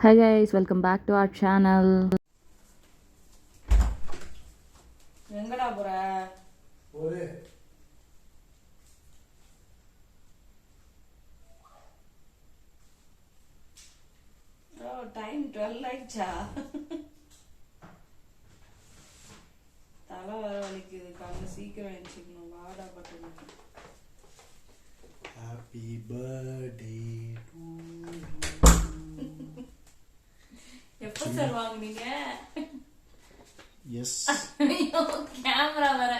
Hi guys, welcome back to our channel. எங்கடா போற? ஒரு டைம் 12 ஆயிடுச்சா? தலை வர வலிக்குது, காலைல சீக்கிரம் எழுந்திரிக்கணும். வாடா பட்டு ஹாப்பி பர்த்டே டு எப்போ சார் வாங்குனீங்க? எஸ் கேமரா வர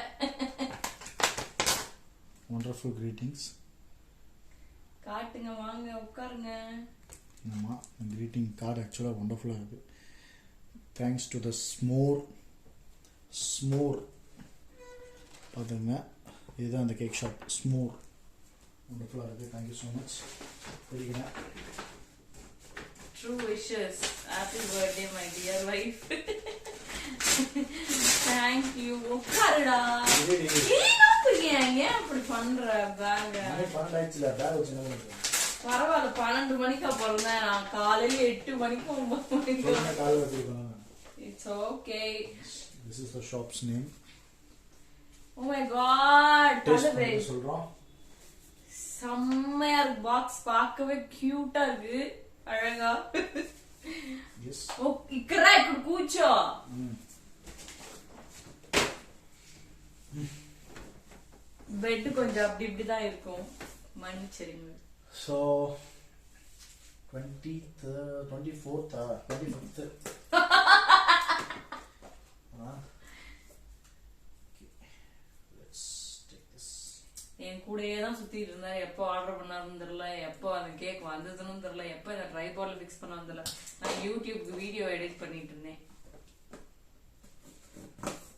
வண்டர்ஃபுல் கிரீட்டிங்ஸ். காட்டுங்க, வாங்க உட்காருங்க. ஆமாம், கிரீட்டிங் கார்டு ஆக்சுவலாக வண்டர்ஃபுல்லாக இருக்குது. தேங்க்ஸ் டு த ஸ்மோர் பார்த்துங்க, இதுதான் அந்த கேக் ஷாப் ஸ்மோர். வண்டர்ஃபுல்லாக இருக்குது. Thank you so much. படிக்கிறேன். True wishes. Happy birthday my dear wife. Thank you. உட்காருடா. ஏன் அப்படி பண்ற? பேக் 12 ஆயிடுச்சுல, பேக் வச்சு என்ன பரவாயில்ல. 12 மணிக்கா பிறந்தேன் நான். காலையில 8 மணிக்கு 9 மணிக்கு. கால் வச்சிருக்கோம். It's okay. This is the shop's name. Oh my god. Taste பண்ணி சொல்றோம். செம்மையா இருக்கு. பாக்ஸ் பார்க்கவே கியூட்டா இருக்கு, அழகா. எஸ். ஓ இக்கறா இப்படி கூச்சோ. பெட் கொஞ்சம் அப்படி இப்படி தான் இருக்கும், மன்னிச்சிருங்க. So 24th 25th. Let's take this. என் கூடயே தான் சுத்திட்டு இருந்தேன். எப்போ ஆர்டர் பண்ணாருன்னு தெரியல, எப்போ அந்த கேக் வந்ததுன்னு தெரியல, எப்போ இந்த ட்ரைபாட்ல ஃபிக்ஸ் பண்ண தெரியல. நான் யூடியூப்க்கு வீடியோ எடிட் பண்ணிட்டு இருந்தேன்.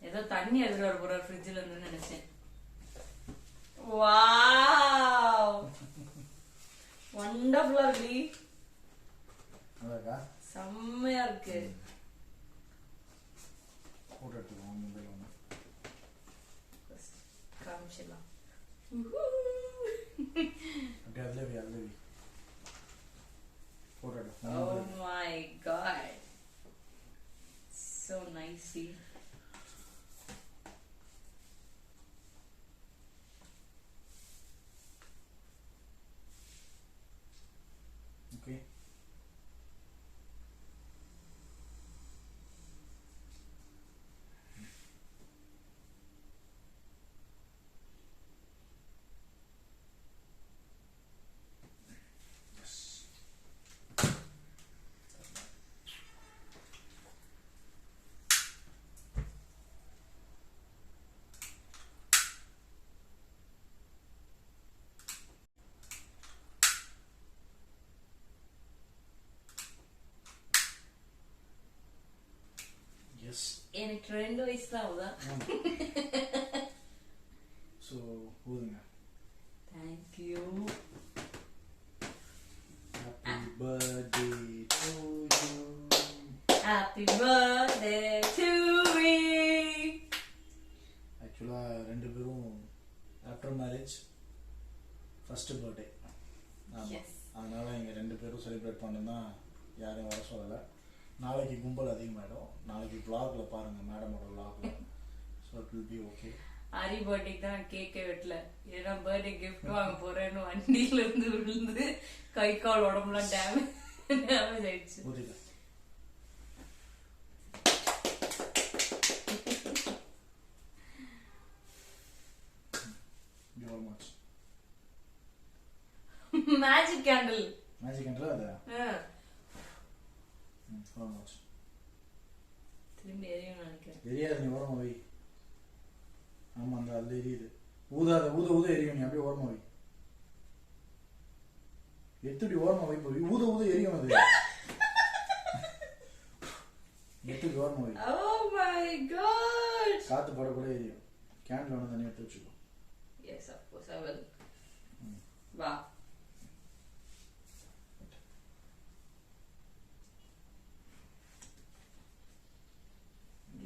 ஏதோ தண்ணி எடுத்துட்டு வர போற ஃப்ரிட்ஜ்ல இருந்து நினைச்சேன். வாவ், வண்டர்ஃபுல்லா இருக்கு. அழகா செம்மையா இருக்கு. போட்டோ எடுத்துக்கோங்க மொபைல் ஒன்று. காமிச்சிடலாம். அப்படியே அதில் போட்டோ எடுத்து. Oh my god, so nicey. Okay. Yes. எனக்கு 2 வயசு தான் ஆகுதா? ஸோ ஊதுங்க. Thank you. Happy birthday to you. Happy birthday to me. ஆக்சுவலாக ரெண்டு பேரும் after marriage first birthday. Yes. அதனால் இங்கே ரெண்டு பேரும் செலிப்ரேட் பண்ணணும்னா யாரையும் வர சொல்லலை. நாளைக்கு கும்பல் அதிகமாகிடும். நாளைக்கு vlogல பாருங்கள், மேடமோட vlogல. So it will be okay. Hari பர்த்டேக்கு தான் கேக்கே வெட்டல. ஏன்னா பர்த்டே கிஃப்ட் வாங்க போறேன்னு வண்டியில இருந்து விழுந்து கை கால் உடம்புலாம் டேமேஜ் ஆயிடுச்சு. ஊதிக்க. Magic candle. மேஜிக் கேண்டில் அது திரும்பி எரியும் நினைக்கிறேன். எரியாது, நீ ஓரமா வை. ஆமா, அந்த அதுல எரியுது. ஊதாத, ஊத எரியும். நீ அப்படியே ஓரமா வை. எத்துடி ஓரமா வை. ஊத எரியும் அது. எத்துடி ஓரமா வை. Oh my god. காத்து போட கூட எரியும். கேண்டில் ஒன்று தனியாக எடுத்து வச்சுக்கோ. Yes, of course I will. வா.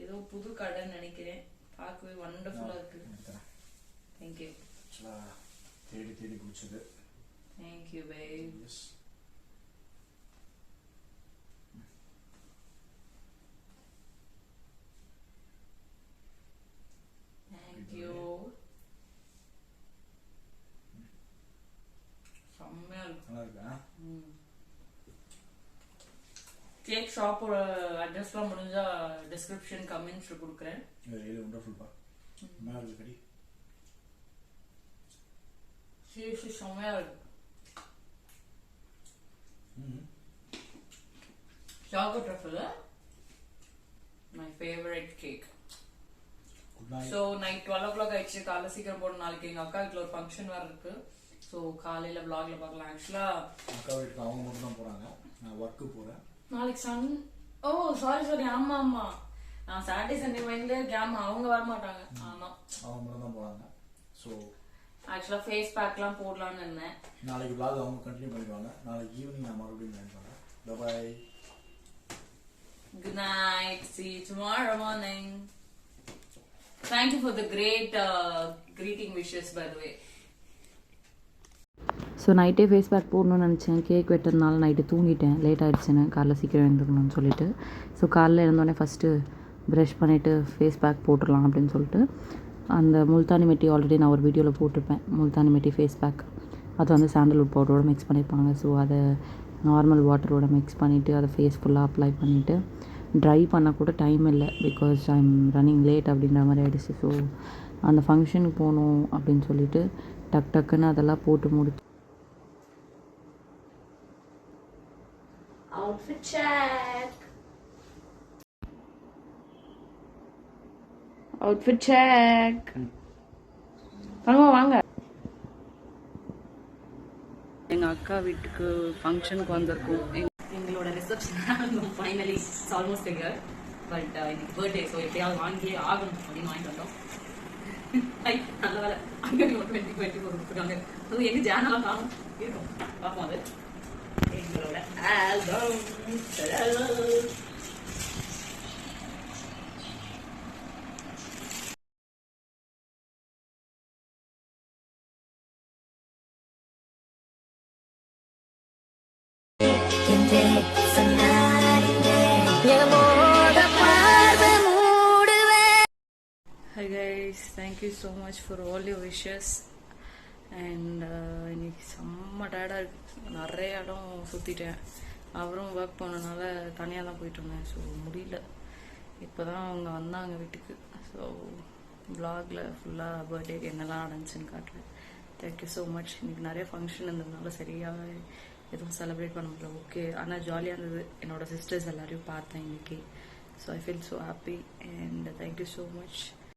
ஏதோ புது கடைன்னு நினைக்கிறேன். பார்க்கவே வண்டர்ஃபுல்லா இருக்கு. Thank you. தேடி தேடி பிடிச்சது. Thank you, babe. Yes. Cake ஷாப்போட அட்ரஸ்லாம் முடிஞ்சா டிஸ்கிரிப்ஷன் கமெண்ட்ஸ்ல கொடுக்குறேன். ரியலி வண்டர்ஃபுல் பா. மேல கடி சீரியஸ்லி செம்மையா இருக்கு. Chocolate truffle, my favorite cake. So night 12 o'clock ஆயிடுச்சு. காலைல சீக்கிரம் போன நாளைக்கு எங்க அக்கா வீட்டுல ஒரு ஃபங்க்ஷன் வேற இருக்கு. ஸோ காலையில vlogல பார்க்கலாம். ஆக்சுவலா அக்கா வீட்டுக்கு அவங்க மட்டும் தான் போறாங்க, நான் ஒர்க்கு போறேன் நாளைக்கு சாரி ஆமா நான் சாட்டர்டே சண்டே மைண்ட்ல இருக்கேன். அவங்க வர மாட்டாங்க. ஆமா அவங்க மட்டும் தான் போறாங்க. ஸோ ஆக்சுவலா ஃபேஸ் பேக்லாம் போடலாம்னு இருந்தேன். நாளைக்கு vlog அவங்க கண்டினியூ பண்ணிடுவாங்க. நாளைக்கு ஈவினிங் நான் மறுபடியும் ஜாயின் பண்றேன். By. Good night. See you tomorrow morning. Thank you for the great greeting wishes, by the way. So நைட்டே ஃபேஸ் பேக் போடணும்னு நினச்சேன். கேக் வெட்டுறதுனால நைட்டு தூங்கிட்டேன், லேட் ஆகிடுச்சுன்னு. காலைல சீக்கிரம் எழுந்துக்கணும்னு சொல்லிட்டு ஸோ காலைல எழுந்தோடனே ஃபஸ்ட்டு ப்ரஷ் பண்ணிவிட்டு ஃபேஸ் பேக் போட்டுடலாம் அப்படின்னு சொல்லிட்டு அந்த முல்தானி மெட்டி ஆல்ரெடி நான் ஒரு வீடியோவில் போட்டிருப்பேன். முல்தானி மெட்டி ஃபேஸ் பேக் அது வந்து சாண்டல்வுட் பவுடரோட மிக்ஸ் பண்ணியிருப்பாங்க. ஸோ அதை நார்மல் வாட்டரோட மிக்ஸ் பண்ணிவிட்டு அதை ஃபேஸ் ஃபுல்லாக அப்ளை பண்ணிவிட்டு ட்ரை பண்ண கூட டைம் இல்லை, because I am running late அப்படின்ற மாதிரி ஆகிடுச்சு. ஸோ அந்த ஃபங்க்ஷனுக்கு போகணும் அப்படின்னு சொல்லிட்டு டக்குன்னு அதெல்லாம் போட்டு முடிச்சு Outfit check. வாங்க. எங்க அக்கா வீட்டுக்கு ஃபங்க்ஷனுக்கு வந்திருக்கோம். எங்களோட reception finally almost year. But இன்னைக்கு பர்த்டே, ஸோ எப்படியாவது வாங்கியே ஆகணும் அப்படின்னு வாங்கிட்டு வந்தோம். நல்ல வேலை அங்கே 2024 கொடுத்துருக்காங்க. அது எங்க ஜேனலாம் காணும் இருக்கும். பார்ப்போம். அது எங்களோட album. Hi guys, thank you so much for all your wishes. And இன்னைக்கு செம்ம டயர்டாக இருக்குது. நிறைய இடம் சுற்றிட்டேன். அவரும் ஒர்க் போனதுனால தனியாக தான் போயிட்டு இருந்தேன். ஸோ முடியல. இப்போ தான் அவங்க வந்தாங்க வீட்டுக்கு. ஸோ vlogல ஃபுல்லாக பர்த்டேக்கு என்னெல்லாம் நடந்துச்சுன்னு காட்டுறேன். Thank you so much. இன்னைக்கு நிறைய ஃபங்க்ஷன் இருந்ததுனால சரியாக எதுவும் செலிப்ரேட் பண்ண முடியல. ஓகே, ஆனால் ஜாலியாக இருந்தது. என்னோட சிஸ்டர்ஸ் எல்லாரையும் பார்த்தேன் இன்னைக்கு. So I feel so happy and thank you so much.